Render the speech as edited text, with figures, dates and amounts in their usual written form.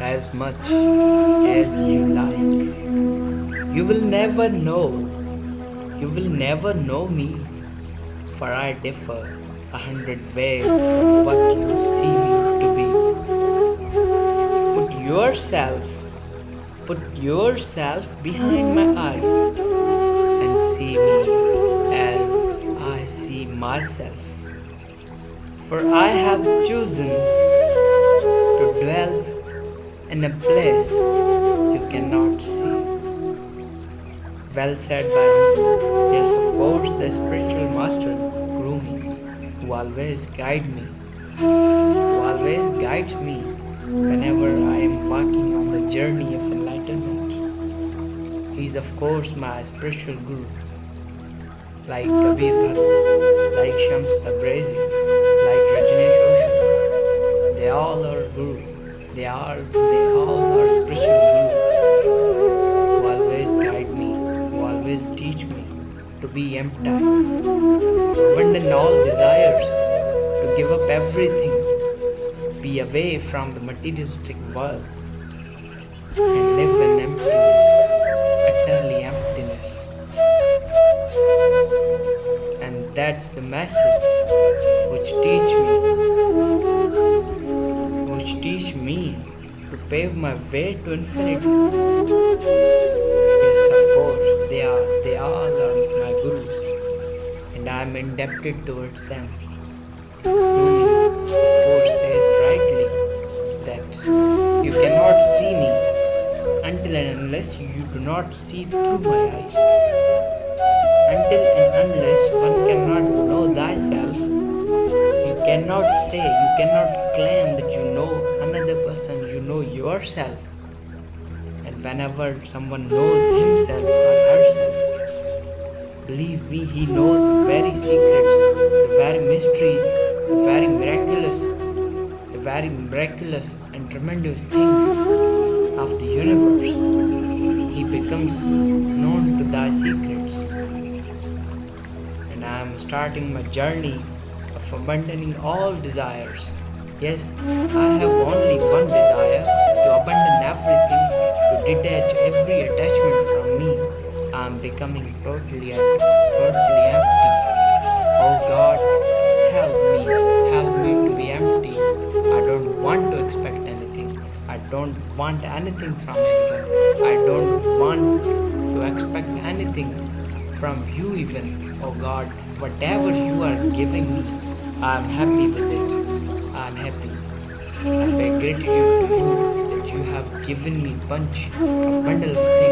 as much as you like. You will never know, you will never know me, for I differ 100 ways from what you see me to be. Put yourself behind my eyes and see me as I see myself. For I have chosen to dwell in a place you cannot see. Well said by Rumi. Yes, of course, the spiritual master Rumi, who always guides me whenever I am walking on the journey of enlightenment. He is, of course, my spiritual guru, like Kabir Bhatt, like Shams Tabrizi, like Rajneesh Osho. They all are guru. They all are spiritual guru who always guide me, who always teach me to be empty, to abandon all desires, to give up everything, be away from the materialistic world, and live in emptiness, utterly emptiness. And that's the message which teach me to pave my way to infinity. Yes, of course, they all are my gurus, and I am indebted towards them. Rumi, of course, says rightly that you cannot see me until and unless you do not see through my eyes. Until and unless one cannot know thyself, you cannot claim that you know another person, you know yourself. And whenever someone knows himself or herself, believe me, he knows the very secrets, the very mysteries, the very miraculous and tremendous things of the universe. He becomes known to thy secrets. And I am starting my journey of abandoning all desires. Yes, I have only one desire, to abandon everything, to detach every attachment from me. I am becoming totally empty. Oh God, help me to be empty. I don't want to expect anything. I don't want anything from anyone. I don't want to expect anything from you even. Oh God, whatever you are giving me, I am happy with it. I am happy. I pay gratitude to you that you have given me a bundle of things